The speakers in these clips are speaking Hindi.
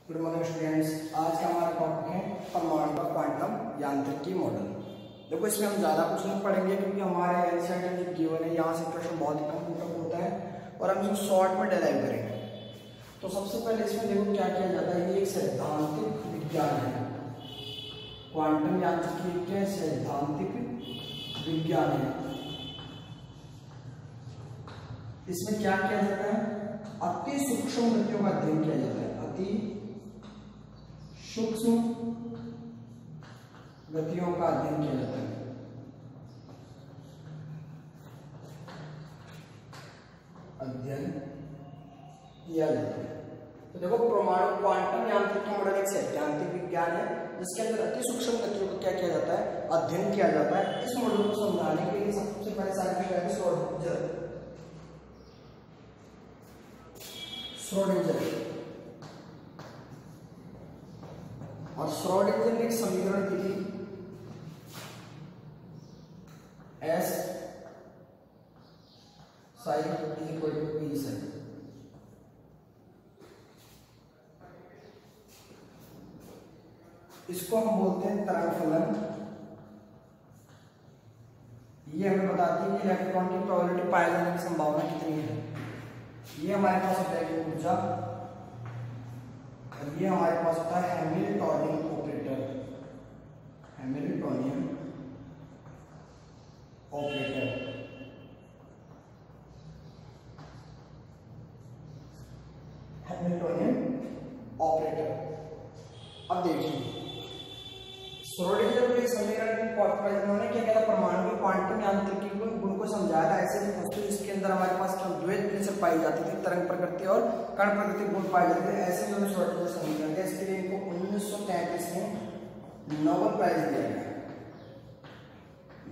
Good morning students. आज का हमारा टॉपिक है परमाणु का क्वांटम यांत्रिकी मॉडल। देखो इसमें हम ज़्यादा कुछ नहीं पढ़ेंगे क्योंकि हमारे एनसीईआरटी में गिवन है, यहाँ से प्रश्न बहुत ही कम होता है और हम इसको शॉर्ट में डिराइव करेंगे। तो सबसे पहले इसमें देखो क्या किया जाता है, ये एक सैद्धांतिक विज्ञान है। क्वांटम यांत्रिकी क्या सैद्धांतिक विज्ञान है। इसमें क्या किया जाता है, अति सूक्ष्म गतियों का अध्ययन किया जाता है। अति सूक्ष्म गतियों का अध्ययन किया जाता है। अध्ययन किया जाता है। तो देखो परमाणु क्वांटम यांत्रिकी मॉडल एक सैद्धांतिक विज्ञान है जिसके अंदर अति सूक्ष्म गतियों का क्या किया जाता है, अध्ययन किया जाता है। इस मॉडल को समझाने के लिए सबसे पहले साइंटिफिक श्रोडिंगर और श्रोडिंगर ने एक समीकरण दी थी S psi is equal to P psi। इसको हम बोलते हैं तरंग फलन। ये हमें बताती है कि इलेक्ट्रॉन की प्रोबेबिलिटी पाए जाने की संभावना कितनी है। ये हमारे पास होता है ऊर्जा और ये हमारे पास होता है हैमिल्टोनियन ऑपरेटर। हैमिल्टोनियन ऑपरेटर अब देखिए श्रोडिंगर के समीकरण इन्होंने क्या किया, परमाणु की क्वांटम यांत्रिकी गुण को समझाया था। ऐसे भी वस्तु जिसके अंदर हमारे पास द्वैत प्रिंसिपल पाई जाती थी, तरंग प्रकृति और कण प्रकृति गुण पाए जाते थे। ऐसे जो श्रोडिंगर समीकरण थे, इसके लिए इनको 1933 में नोबेल प्राइज दिया गया।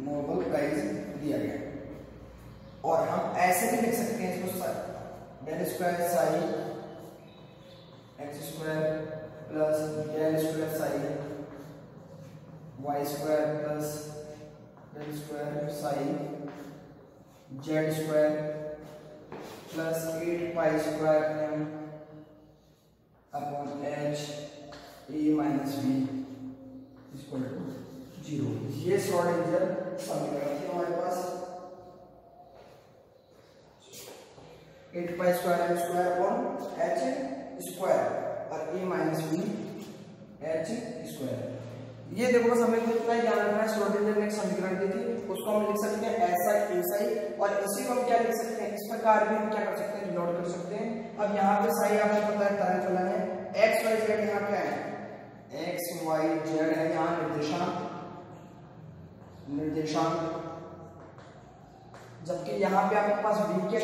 नोबेल प्राइज दिया गया। और हम ऐसे भी लिख सकते हैं इसको, del square psi x square plus del square psi y square plus del square psi z square plus 8 pi square m upon h a minus b equal to 0। ये श्रोडिंगर समीकरण थे हमारे पास। 8 pi square m square upon h square और a minus b h square. ये देखो बस हमें इतना ही ध्यान रखना है, श्रोडिंगर ने एक समीकरण दी थी, उसको हम लिख सकते हैं ऐसा ऐसा और इसी को हम क्या लिख सकते हैं, इस प्रकार भी हम क्या कर सकते हैं, डिनोट कर सकते हैं। अब यहाँ पे साई आपको पता है तरंग फलन है, एक्स वाई जेड यहाँ क्या है, एक्स वाई जेड है यहाँ निर्देशांक, जबकि यहाँ पे आपके पास बी क्या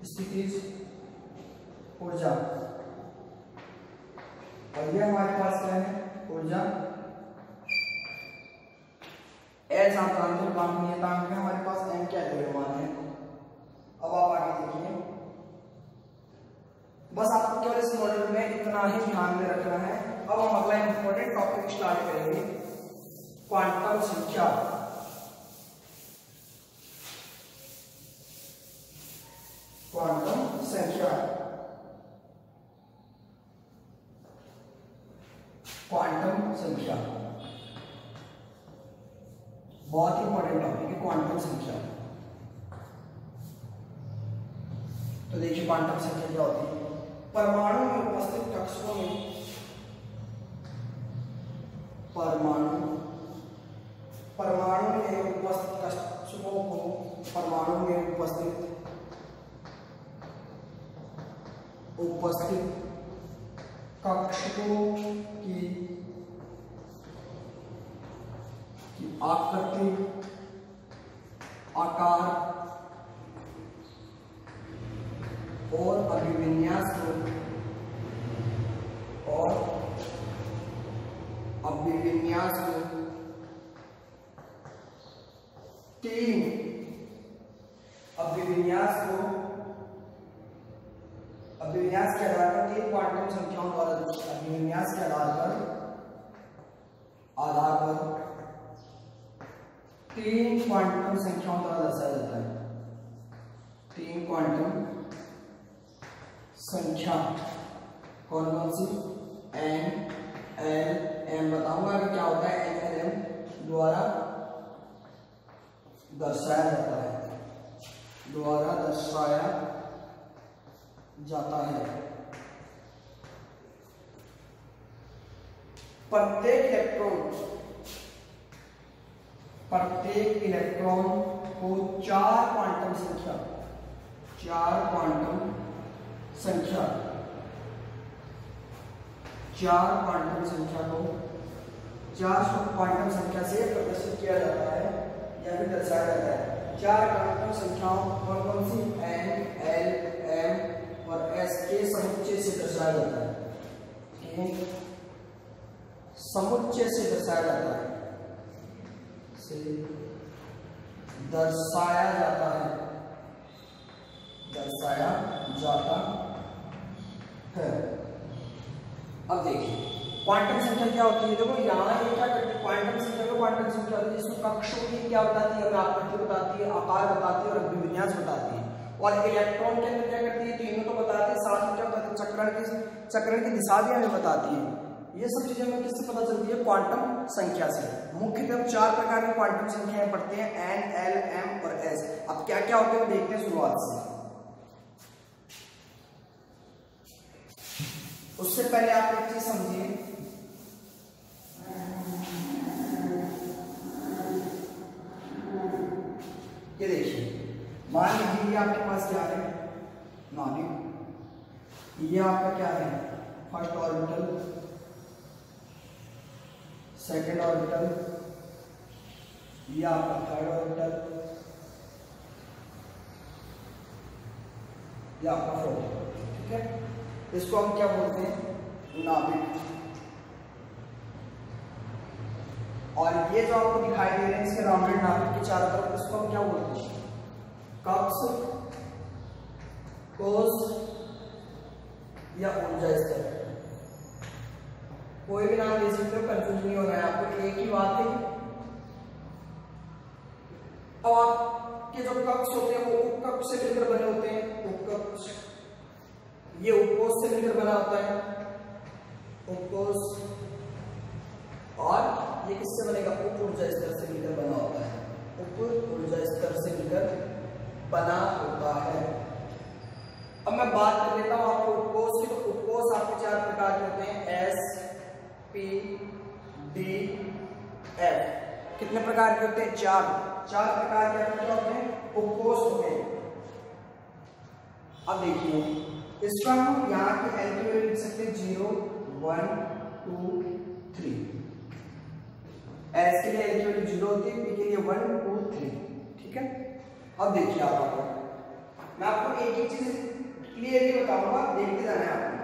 स्थितिज ऊर्जा और ये हमारे पास क्या है ऊर्जा एच आंतरिक नियतांक है हमारे पास, एम क्या द्रव्यमान है। अब आप आगे देखिए, बस आपको केवल इस मॉडल में इतना ही ध्यान में रखना है। अब हम अगला इंपॉर्टेंट टॉपिक स्टार्ट करेंगे, क्वांटम संख्या। क्वांटम संख्या, क्वांटम संख्या बहुत ही इंपॉर्टेंट टॉपिक है, क्वांटम संख्या। तो देखिए क्वांटम संख्या क्या होती है, परमाणु में उपस्थित कक्षकों में परमाणु में उपस्थित कक्षकों को परमाणु में उपस्थित कक्षकों की आकृति आकार और अभिविन्यास अभिविन्यास के आधार पर तीन क्वांटम संख्याओं द्वारा अभिविन्यास के आधार पर तीन क्वांटम संख्याओं द्वारा दर्शाया जाता है। तीन क्वांटम संख्या कौन कौन सी, एन एल एम, बताऊंगा कि क्या होता है एन एल एम द्वारा दर्शाया जाता है, द्वारा दर्शाया जाता है। प्रत्येक इलेक्ट्रॉन को चार क्वांटम संख्या से प्रदर्शित किया जाता है या फिर दर्शाया जाता है। चार क्वांटम संख्याओं कौन कौन सी, एन एल एम और एस के समुच्चय से दर्शाया जाता है, समुच्चय से दर्शाया जाता है, दर्शाया जाता है। अब देखिए क्वांटम संख्या क्या होती है। देखो यहाँ ये क्या करती है, क्वांटम संख्या होती है जिसमें कक्षों की क्या बताती है, आकृति बताती है, आकार बताती है और अभिविन्यास बताती है। और इलेक्ट्रॉन के अंदर क्या करती है, तीनों तो बताती है, साथ में क्या बताती है, चक्रण की दिशा भी हमें बताती है। ये सब चीजें हमें किससे पता चलती है, क्वांटम संख्या से। मुख्यतः चार प्रकार की क्वांटम संख्याएं पढ़ते हैं, एन एल एम और एस। अब क्या क्या होते हैं देखते हैं शुरुआत से। उससे पहले आप एक चीज समझिए, ये देखिए, मान लीजिए आपके पास क्या है, नाभिक, ये आपका क्या है, फर्स्ट ऑर्बिटल, सेकेंड ऑर्बिटल, ये आपका थर्ड ऑर्बिटल, ये आपका फोर्थ। ठीक है, इसको हम क्या बोलते हैं, नाभिक। और ये जो आपको दिखाई दे रहे हैं इसके राउंडेड नाभिक के चारों तरफ, इसको हम क्या बोलते हैं, कक्ष, कोष या ऊर्जा स्तर। कोई भी नाम ले सकते हो, कंफ्यूज नहीं होना है आपको, एक ही बात है। अब आपके जो कक्ष होते हैं वो उपकक्ष से मिलकर बने होते हैं, उपकक्ष, ये उपकोष से मिलकर बना होता है, उपकोष, और ये किससे बनेगा, उप ऊर्जा स्तर से मिलकर बना होता है, उप ऊर्जा स्तर से मिलकर बना होता है। अब मैं बात कर लेता हूं आपको उपकोष की। तो उपकोष आपके चार प्रकार के होते हैं, एस पी डी एफ। कितने प्रकार के होते हैं, चार प्रकार के क्या होते हैं, उपकोष होते हैं। अब देखिए इसका हम यहाँ के एल की वैल्यू लिख सकते हैं 0 1 2 3। एस के लिए एल की वैल्यू 0 होती है, पी के लिए 1 2 3। ठीक है, अब देखिए आपको मैं आपको एक ही चीज क्लियरली बताऊंगा, देखते जाना है आपको।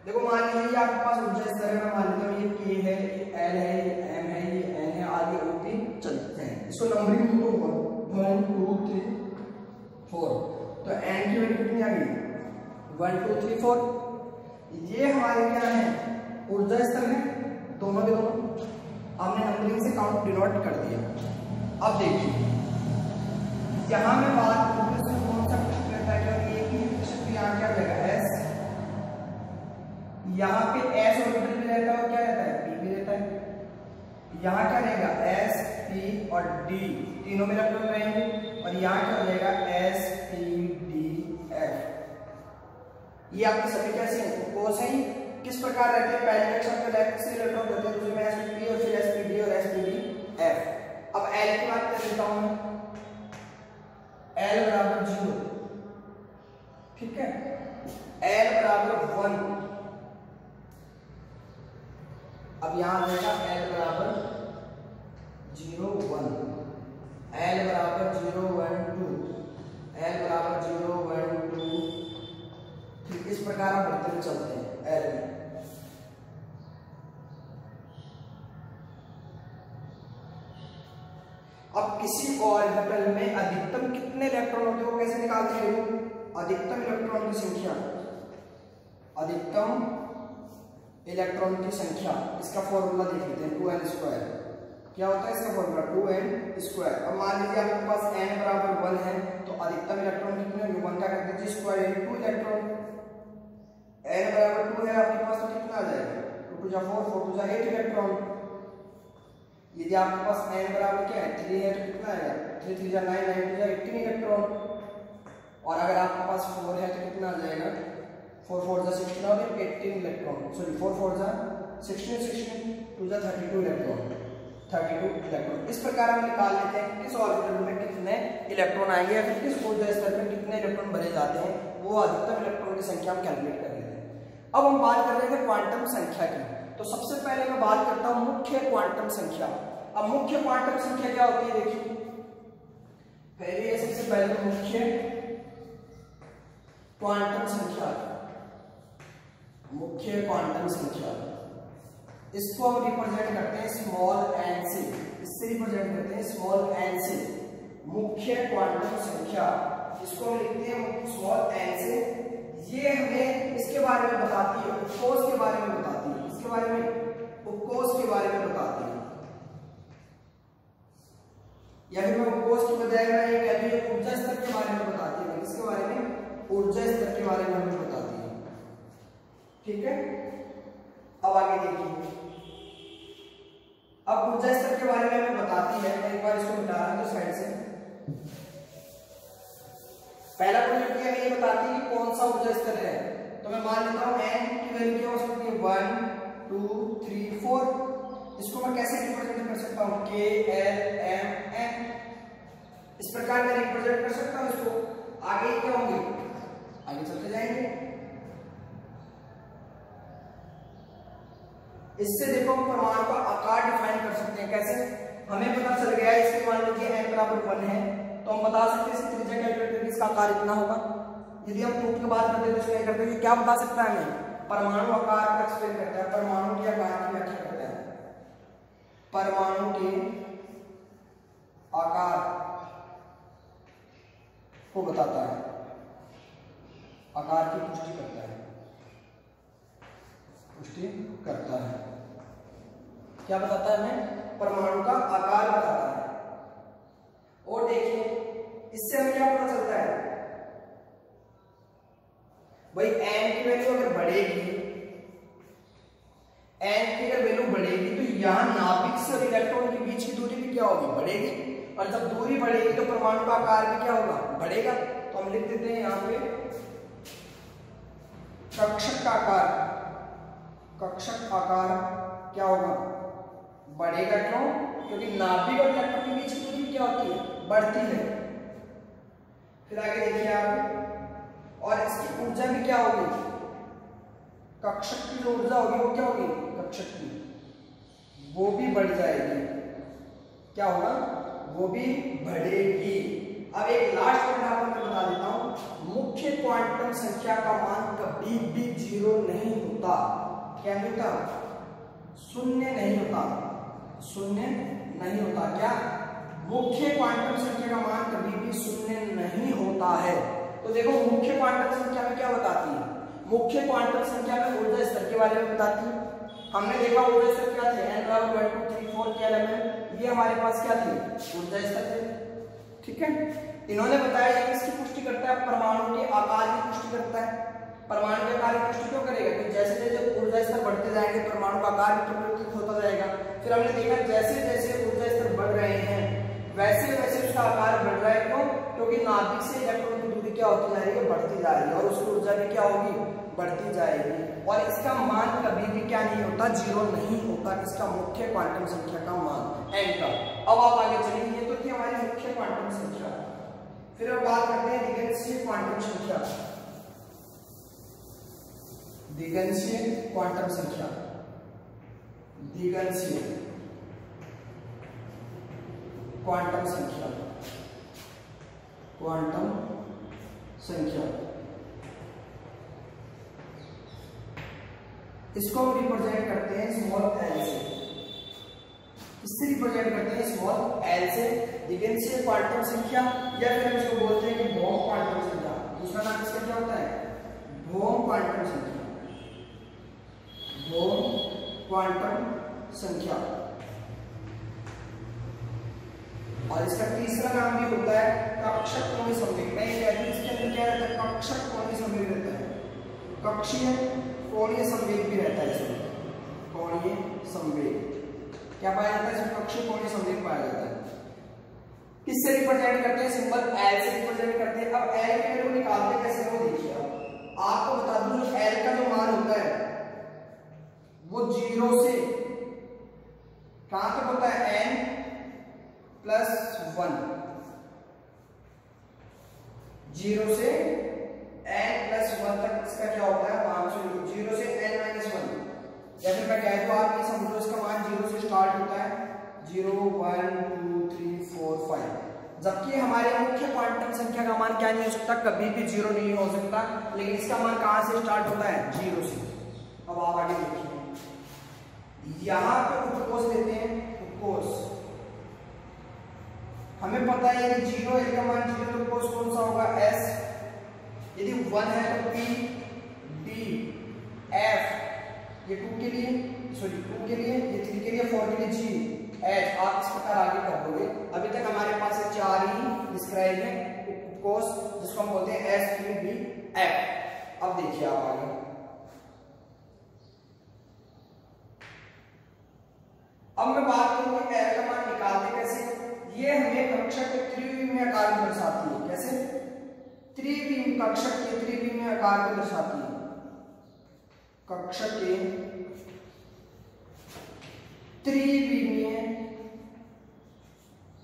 देखो मान लीजिए आपके पास ऊर्जा स्तर है, मैं मान लेता हूँ ये के है, ये एल है, ये एम है, ये एन है, आदि होती चलते हैं। इसको नंबरिंग तो 1 2 3 4। तो एन की वैल्यू कितनी आ गई, 1 2 3 4। ये हमारे क्या है, ऊर्जा स्तर है, दोनों के दोनों। हमने नंबरिंग से काउंट डिनोट कर दिया। अब देखिए यहां में बात कौन सा यहाँ क्या रहेगा, एस, यहाँ पे एस ऑर्बिटल में रहता है और क्या रहता है, पी में रहता है। यहाँ क्या रहेगा, एस पी और डी तीनों में इलेक्ट्रॉन रहेंगे। और यहाँ क्या हो जाएगा, एस पी डी एफ। ये आपके सभी कैसे हैं, उपकोष हैं। किस प्रकार रहते हैं, पहले कक्षा में लेफ्ट से इलेक्ट्रॉन रहते हैं, दूसरे में एस पी और फिर एस पी डी और एस पी डी एफ। अब एल की बात कर लेता हूं, एल बराबर 0, ठीक है, एल बराबर 1। अब यहां रहेगा एल बराबर 0 1, एल बराबर 0 1 2, एल बराबर 0 1 2 3। इस प्रकार हम बढ़ते हुए चलते हैं एल में। अब किसी ऑर्बिटल में अधिकतम कितने इलेक्ट्रॉन होते हैं वो कैसे निकालते हैं, अधिकतम इलेक्ट्रॉन की संख्या, अधिकतम इलेक्ट्रॉन की संख्या, इसका फॉर्मूला देख लेते हैं, 2n²। क्या होता है इसका फॉर्मूला, 2n²। अब मान लीजिए आपके पास n बराबर 1 है तो अधिकतम इलेक्ट्रॉन कितने होंगे, 1 का कर दीजिए स्क्वायर यानी 2 इलेक्ट्रॉन। n बराबर 2 जा 4, 4 टू जा 8 इलेक्ट्रॉन। यदि आपके पास n बराबर क्या है 3 है तो कितना आएगा 3 3 जा 9, 9 टू जा 18 इलेक्ट्रॉन। और अगर आपके पास 4 है तो कितना आ जाएगा 4 4 जा 16 और 18 इलेक्ट्रॉन, सॉरी 4 4 जा 16, 16 टू जा 32 इलेक्ट्रॉन, 32 इलेक्ट्रॉन। इस प्रकार हम निकाल लेते हैं कि किस ऑर्बिटल में कितने इलेक्ट्रॉन आएंगे या फिर किस ऊर्जा स्तर में कितने इलेक्ट्रॉन भरे जाते हैं, वो अधिकतम इलेक्ट्रॉन की संख्या हम कैलकुलेट कर लेते हैं। अब हम बात कर रहे थे क्वांटम संख्या की, तो सबसे पहले मैं बात करता हूं मुख्य क्वांटम संख्या। अब मुख्य क्वांटम संख्या क्या होती है, देखिए पहले सबसे पहले मुख्य क्वांटम संख्या, मुख्य क्वांटम संख्या, इसको हम रिप्रेजेंट करते हैं स्मॉल n से, इससे रिप्रेजेंट करते हैं स्मॉल n से। मुख्य क्वांटम संख्या इसको हम लिखते हैं स्मॉल n से। ये हमें इसके बारे में बताती है, उपकोष के बारे में बताती है, इसके बारे में उपकोष के बारे में बताती है, या फिर मैं उपकोष की बजाय मैं ये कह दूं ऊर्जा स्तर के बारे में बताती है, इसके बारे में ऊर्जा स्तर के बारे में हमें बताती है। ठीक है, अब आगे देखिए, अब ऊर्जा स्तर के बारे में हमें बताती है। मैं एक बार इसको मिटा रहा हूं तो साइड से। पहला क्वेश्चन क्या है, ये बताती है कि कौन सा ऊर्जा स्तर है। तो मैं मान लेता हूं n की वैल्यू क्या हो सकती है 1 2 3 4। इसको मैं कैसे रिप्रेजेंट कर सकता हूं k l m n, इस प्रकार मैं रिप्रेजेंट कर सकता हूं इसको। आगे क्या होंगे, आगे चलते जाएंगे। इससे देखो हम परमाणु का आकार डिफाइन कर सकते हैं। कैसे, हमें पता चल गया इसके मान लीजिए n बराबर 1 है, तो हम बता सकते हैं इसकी त्रिज्या कैलकुलेट करके इसका आकार इतना होगा। यदि हम टूट की बात करते हैं तो इसमें करते हैं क्या बता सकता है हमें, परमाणु आकार का एक्सप्लेन करता है, परमाणु के आकार की व्याख्या करता है, परमाणु के आकार को बताता है, आकार की पुष्टि करता है, पुष्टि करता है। क्या बताता है हमें, परमाणु का आकार बताता है। और देखिए इससे हमें क्या पता चलता है भाई, n की वैल्यू अगर बढ़ेगी, n की अगर वैल्यू बढ़ेगी तो यहां नाभिक से इलेक्ट्रॉन के बीच की दूरी भी क्या होगी, बढ़ेगी। और जब दूरी बढ़ेगी तो परमाणु का आकार भी क्या होगा, बढ़ेगा। तो हम लिख देते हैं यहां पे कक्षक का आकार, कक्षक आकार क्या होगा, बढ़ेगा। क्यों, क्योंकि नाभिक और इलेक्ट्रॉन के बीच की दूरी क्या होती है, बढ़ती है। फिर आगे देखिए आप, और इसकी ऊर्जा भी क्या होगी, कक्षक की जो ऊर्जा होगी वो क्या होगी, कक्षक की वो भी बढ़ जाएगी। क्या होगा, वो भी बढ़ेगी। अब एक लास्ट पॉइंट आपको मैं बता देता हूं, मुख्य क्वांटम संख्या का मान कभी भी 0 नहीं होता। क्या नहीं होता, शून्य नहीं होता, शून्य नहीं होता। क्या, मुख्य क्वांटम संख्या का मान कभी भी शून्य नहीं होता है। तो देखो मुख्य क्वांटम संख्या में क्या बताती है, मुख्य क्वांटम संख्या में ऊर्जा स्तर के बारे में बताती है। हमने देखा ऊर्जा स्तर क्या थे, n बराबर 1 2 3 4 के एलिमेंट, ये हमारे पास क्या थे, ऊर्जा स्तर थे। ठीक है, इन्होंने बताया कि इसकी पुष्टि करता है, परमाणु के आकार की पुष्टि करता है। परमाणु के आकार की पुष्टि क्यों करेगा, कि जैसे जैसे ऊर्जा स्तर बढ़ते जाएंगे परमाणु का आकार भी परिवर्तित होता जाएगा। फिर हमने देखा जैसे जैसे ऊर्जा स्तर बढ़ रहे हैं वैसे वैसे उसका आकार बढ़ रहा है। क्यों, क्योंकि नाभिक से इलेक्ट्रॉन की दूरी क्या होती जा रही है, बढ़ती जा रही है, और उसकी ऊर्जा भी क्या होगी, बढ़ती जाएगी। और इसका मान कभी भी क्या नहीं होता, 0 नहीं होता। इसका मुख्य क्वांटम संख्या का मान n का। अब आप आगे चलिए, ये तो थी हमारी मुख्य क्वांटम संख्या। फिर अब बात करते हैं दिगंशीय क्वांटम संख्या, दिगंशीय क्वांटम संख्या, दिगंशीय क्वांटम संख्या, क्वांटम संख्या, इसको हम रिप्रेजेंट करते हैं स्मॉल l से, इससे रिप्रेजेंट करते हैं स्मॉल l से दिगंशीय क्वांटम संख्या, या फिर हम इसको बोलते हैं कि बोहम क्वांटम संख्या। दूसरा नाम इसका क्या होता है, बोहम क्वांटम संख्या, बोहम क्वांटम संख्या। और इसका तीसरा नाम भी होता है कक्षक कोणीय संवेग। मैं ये कहती हूं इसके अंदर क्या रहता है, कक्षक कोणीय संवेग रहता है, कक्षीय कोणीय संवेग भी रहता है इसमें, कोणीय संवेग। क्या पाया जाता है इसमें? कक्षीय कोणीय संवेग पाया जाता है। किससे रिप्रेजेंट करते हैं? सिंबल एल से रिप्रेजेंट करते हैं। अब एल के वैल्यू को निकालते कैसे वो देखिए। अब आपको बता दूं जो एल का जो मान होता है वो 0 से कहां तक होता है? n+1, 0 से n+1 तक इसका क्या होता है? मान 0 से n-1, या फिर मैं कह दूं आप ये समझो इसका मान 0 से स्टार्ट होता है 0 1 2 3 4 5, जबकि हमारे मुख्य क्वांटम संख्या का मान क्या नहीं हो सकता? कभी भी 0 नहीं हो सकता, लेकिन इसका मान कहां से स्टार्ट होता है? 0 से। अब आप आगे देखिए, यहां पे उपकोष लेते हैं। उपकोष हमें पता है कि 0 एल का मान 0, तो उपकोष कौन सा होगा? s। यदि 1 है तो p d f, ये 2 के लिए, सॉरी 2 के लिए, ये 3 के लिए, 4 के लिए g h। आप इस प्रकार आगे कर दोगे। अभी तक हमारे पास 4 ही डिस्क्राइब है उपकोष, जिसको हम बोलते हैं s p d f। अब देखिए आप आगे, अब मैं बात करूंगा कि एल का मान निकालते कैसे। ये हमें कक्षक के त्रिविमीय आकार को दर्शाती है। कैसे? कक्षक के त्रिविमीय आकार को दर्शाती है। कक्षक के त्रिविमीय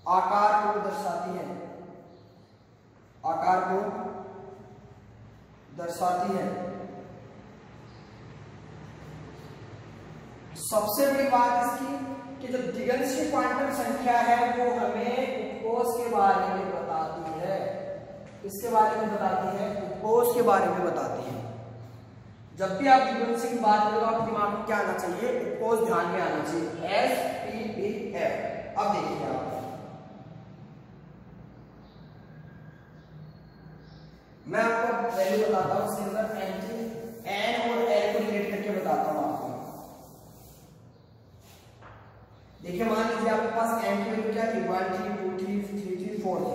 आकार को दर्शाती है। आकार को दर्शाती है। सबसे बड़ी बात इसकी कि जो दिगंशीय क्वांटम संख्या है वो हमें उपकोष के बारे में बताती है। किसके बारे में बताती है? उपकोष के बारे में बताती है। जब भी आप दिगंशीय की बात करो आपके दिमाग में क्या आना चाहिए? उपकोष ध्यान में आना चाहिए। S P D F। अब देखिए आप, मैं आपको वैल्यू बताता हूं इसके अंदर n और l को रिलेट करके बताता हूं आपको। देखिए मान लीजिए आपके पास n की वैल्यू क्या थी? 1 3 2 3 3 3 4 थी।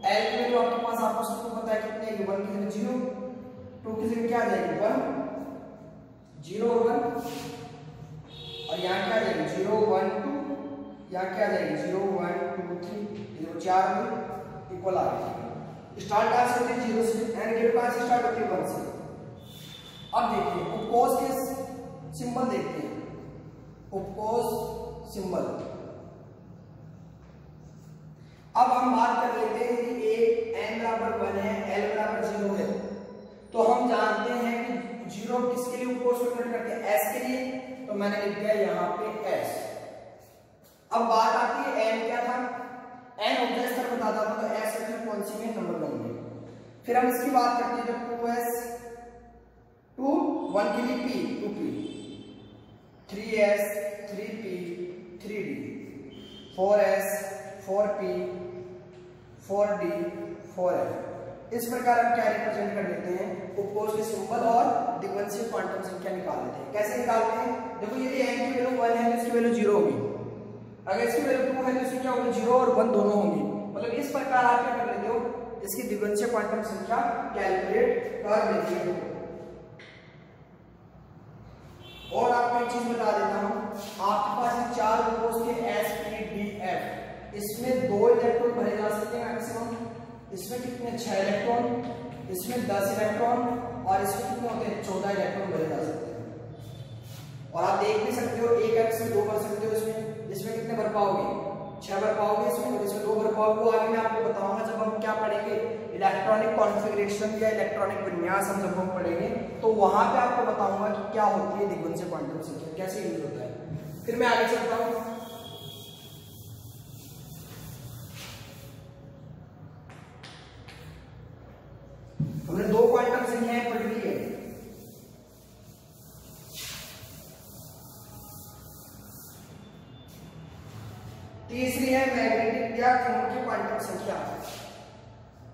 l की वैल्यू आपके पास आपको सबको पता है कितनी है? 1 की जगह 0, 2 की जगह क्या आ जाएगी? 1 0 1, और यहाँ क्या आ जाएगी? 0 1 2, यहाँ क्या आ जाएगी? 0 1 2 3, ये 4 में इक्वल आ गई। स्टार्ट कहां से होती है? 0 से। n की वैल्यू कहां से स्टार्ट होती है? 1 से। अब देखिए उपकोष के सिंबल देखते हैं। उपकोष सिंबल, अब हम बात कर लेते हैं कि एक n बराबर 1 है, l बराबर 0 है, तो हम जानते हैं कि 0 किसके लिए उपकोष को डिनोट करते हैं? s के लिए, तो मैंने लिख दिया यहाँ पे s। अब बात आती है n क्या था? n ऑब्जेक्ट तक बताता था, तो s में कौन सी में नंबर बन गए। फिर हम इसकी बात करते हैं जब 2s 2 1 के लिए p 2p, 3s 3p 3d, 4s 4p 4d 4f। इस प्रकार हम क्या रिप्रेजेंट कर लेते हैं? उपकोष के सिंबल और दिग्वंशीय क्वांटम संख्या निकाल लेते हैं। कैसे निकालते हैं? देखो यदि n की वैल्यू 1 है तो इसकी वैल्यू 0 होगी, अगर इसकी वैल्यू 2 है तो इसकी क्या होगी? 0 और 1 दोनों होंगी। मतलब इस प्रकार आप क्या कर लेते हो? इसकी दिग्वंशीय क्वांटम संख्या कैलकुलेट कर लेते हो। और आपको एक चीज बता देता हूं, आपके पास 4 उपकोष के s p d f, इसमें 2 इलेक्ट्रॉन भरे जा सकते हैं मैक्सिमम। इसमें कितने? 6 इलेक्ट्रॉन, इसमें 10 इलेक्ट्रॉन, और इसमें कितने होते हैं? 14 इलेक्ट्रॉन भरे जा सकते हैं। और आप देख भी सकते हो, एक एक्स में 2 भर सकते हो। इसमें कितने भर पाओगे? 6 भर पाओगे। इसमें 2 भर पाओगे। वो आगे मैं आपको बताऊंगा जब हम क्या पढ़ेंगे, इलेक्ट्रॉनिक कॉन्फ़िगरेशन या इलेक्ट्रॉनिक विन्यास हम जब हम पढ़ेंगे, तो वहां पे आपको बताऊंगा कि क्या होती है दिग्वंशीय क्वांटम संख्या, कैसे यूज होता है। फिर मैं आगे चलता हूं। हमने 2 क्वांटम संख्याएं पढ़ ली है। तीसरी है मैग्नेटिक या चुंबकीय क्वांटम संख्या।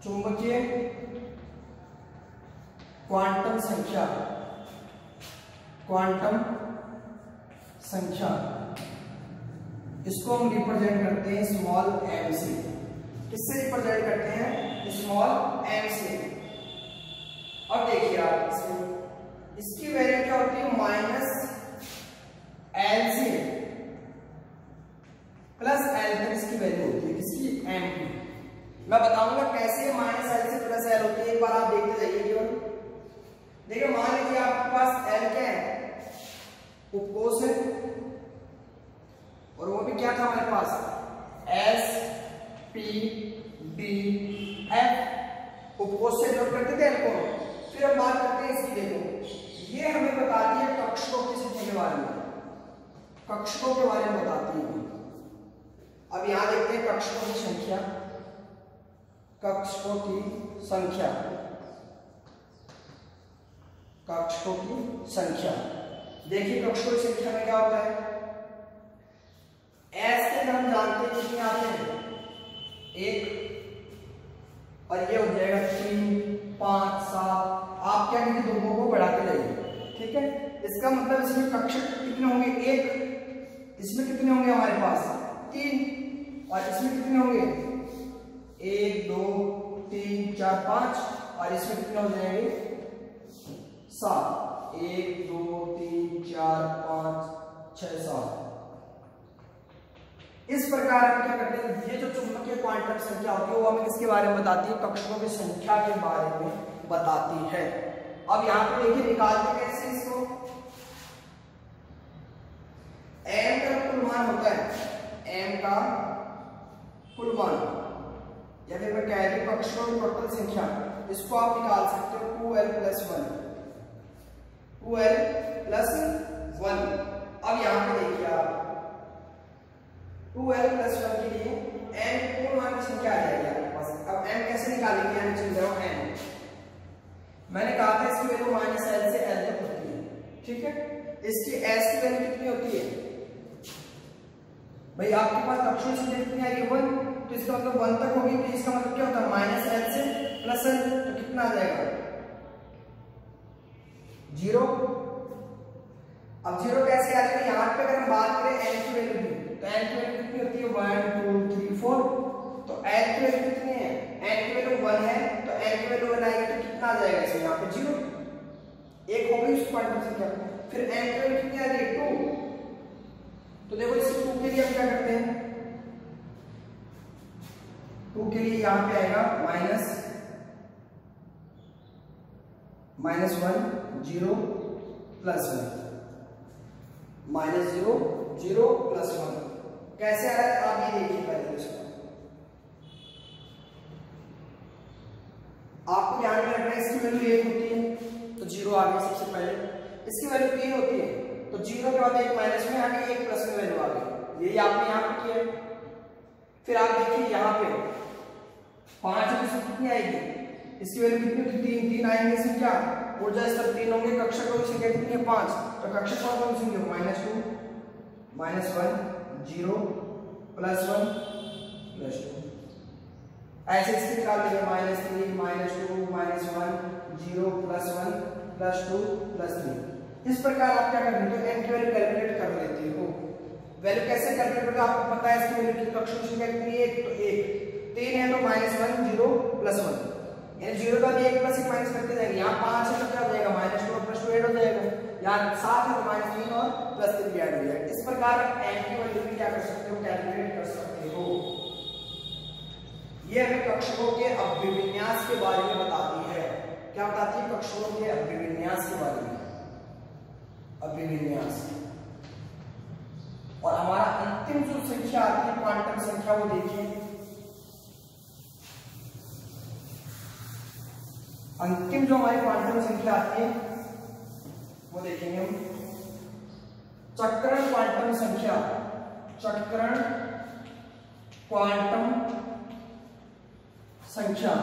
चुंबकीय क्वांटम संख्या, क्वांटम संख्या, इसको हम रिप्रेजेंट करते हैं स्मॉल m से। किससे रिप्रेजेंट करते हैं? स्मॉल m से। अब देखिए आप इसकी वैल्यू क्या होती है? -l मैं बताऊंगा कैसे माइनस एल से प्लस एल होती है, एक बार आप देखते जाइए केवल। देखिए मान लीजिए आपके पास एल क्या है, उपकोष है, और वो भी क्या था हमारे पास, एस पी डी एफ, उपकोष से जोड़ करते थे एल को। फिर हम बात करते हैं इसकी, देखो ये हमें बताती है कक्षकों की संख्या के बारे में, कक्षकों के बारे में बताती है। अब यहां देखते हैं कक्षकों की संख्या, कक्षकों की संख्या, कक्षकों की संख्या। देखिए कक्षकों की संख्या में क्या होता है, एस के हम जानते हैं कितने आते हैं, 1, और ये हो जाएगा 3, 5, 7। आप क्या कीजिए, दोनों को बढ़ाते जाइए, ठीक है। इसका मतलब इसमें कक्षक कितने होंगे, 1, इसमें कितने होंगे हमारे पास 3, और इसमें कितने होंगे 1 2 3 4 5, और इसमें कितने हो जाएंगे 7, 1 2 3 4 5 6 7। इस प्रकार हम क्या करते हैं, ये जो चुंबकीय क्वांटम संख्या होती है वो हमें किसके बारे में बताती है, कक्षकों की संख्या के बारे में बताती है। अब यहां पे देखिए निकालते कैसे इसको, एम का कुल मान होता है, एम का कुल मान, या फिर मैं कह दूं कक्षकों की टोटल संख्या, इसको आप निकाल सकते हो 2l + 1, 2l + 1। अब यहां पे देखिए आप 2l + 1 के लिए n कुल मान की संख्या आ जाएगी आपके पास। अब n कैसे निकालेंगे, n चल जाओ n, मैंने कहा था इसकी वैल्यू -l से l तक होती है, ठीक है। इसकी s की वैल्यू कितनी होती है भाई, आपके पास कक्षकों की संख्या कितनी आएगी 1, तो इसका मतलब 1 तक होगी, तो इसका मतलब क्या होता है -l से +l, तो कितना आ जाएगा 0। अब 0 कैसे आ जाएगा, यहां पे अगर हम बात करें n की वैल्यू की, तो n की वैल्यू कितनी होती है 1 2 3 4, तो n की वैल्यू कितनी है, n की वैल्यू 1 है, तो n की वैल्यू 1 आएगी तो कितना आ जाएगा इसमें, यहाँ पे 0, 1 हो गई उस क्वांटम संख्या। फिर n की वैल्यू कितनी आ रही है 2, तो देखो इस 2 के लिए हम क्या करते हैं, 2 के लिए यहां पे आएगा -1 0 + 1, -0 0 + 1 कैसे आ रहा है, आप ये देखिए पहले इसको, आपको ध्यान में रखना है इसकी वैल्यू 1 होती है तो 0 आ गई सबसे पहले, इसकी वैल्यू 3 होती है तो 0 के बाद एक माइनस में आ गई, एक प्लस में वैल्यू आ गई, यही आपने यहाँ पे किया है। फिर आप देखिए यहाँ पे 5 में से कितनी आएगी, इसकी वैल्यू कितनी होती है 3 आएंगे संख्या, ऊर्जा स्तर 3 होंगे, कक्षकों की संख्या कितनी है 5, तो कक्षक कौन सी होंगे -2 -1 0 +1 +2, ऐसे इसके निकाल लीजिए -3 -2 -1 0 +1 +2 +3। इस प्रकार आप क्या कर लेते हो, n की वैल्यू कैलकुलेट कर लेते हो। वैल्यू कैसे कैलकुलेट करते हो, आपको पता है इसकी वैल्यू कक्षकों की संख्या कितनी है, तो 1, 3 है तो -1 0 +1, यानी 0 का भी 1 + 1 माइनस करते जाएंगे, यहाँ 5 है तो क्या हो जाएगा -2 + 2 8 हो जाएगा, यहाँ 7 है तो -3 और +3 ऐड हो जाएगा। इस प्रकार n की वैल्यू भी क्या कर सकते हो, कैलकुलेट कर सकते हो। ये हमें कक्षकों के अभिविन्यास के बारे में बताती है, क्या बताती है, कक्षकों के अभिविन्यास के बारे में, अभिविन्यास। और हमारा अंतिम जो संख्या आती है क्वांटम संख्या, वो देखिए अंतिम जो हमारी क्वांटम संख्या आती है वो देखेंगे हम, चक्रण क्वांटम संख्या, चक्रण क्वांटम संख्या,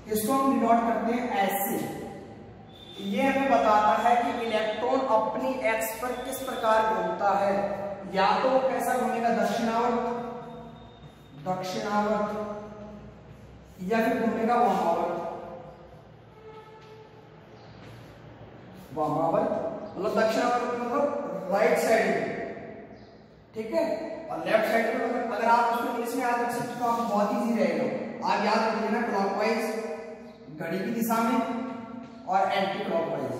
इसको हम डिनोट करते हैं ऐसे। ये हमें बताता है कि इलेक्ट्रॉन अपनी एक्स पर किस प्रकार घूमता है, या तो वो कैसा घूमेगा दक्षिणावर्त, या फिर घूमेगा वामावर्त, मतलब दक्षिणावर्त मतलब राइट साइड में, ठीक है, और लेफ्ट साइड में अगर आप उसको इंग्लिश में याद रख सकते तो आपको बहुत इजी रहेगा। आप याद रख लेना क्लॉकवाइज घड़ी की दिशा में और एंटी क्लॉकवाइज,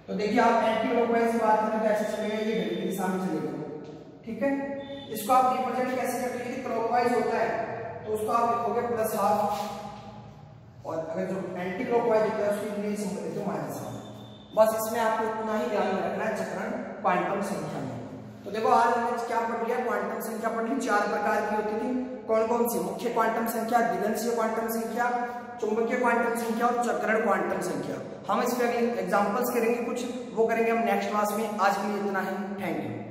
तो देखिए आप एंटी क्लॉकवाइज की बात करें तो ऐसे चलेगा, ये घड़ी की दिशा में चलेगा, ठीक है। इसको आप रिप्रेजेंट कैसे करते हैं, क्लॉकवाइज होता है तो उसको आप लिखोगे प्लस हाफ, और अगर जो एंटी क्लॉकवाइज होता है उसकी इंग्लिश सिंबल लिखो माइनस हाफ। बस इसमें आपको इतना ही ध्यान में रखना है चक्रण क्वांटम संख्या में। तो देखो आज हमने क्या पढ़ लिया, क्वांटम संख्या पढ़ ली, 4 प्रकार की होती थी। कौन कौन सी, मुख्य क्वांटम संख्या, दिनंशीय क्वांटम संख्या, चुंबकीय क्वांटम संख्या और चक्रण क्वांटम संख्या। हम इस पे एग्जांपल्स करेंगे कुछ, वो करेंगे हम नेक्स्ट क्लास में। आज के लिए इतना ही, थैंक यू।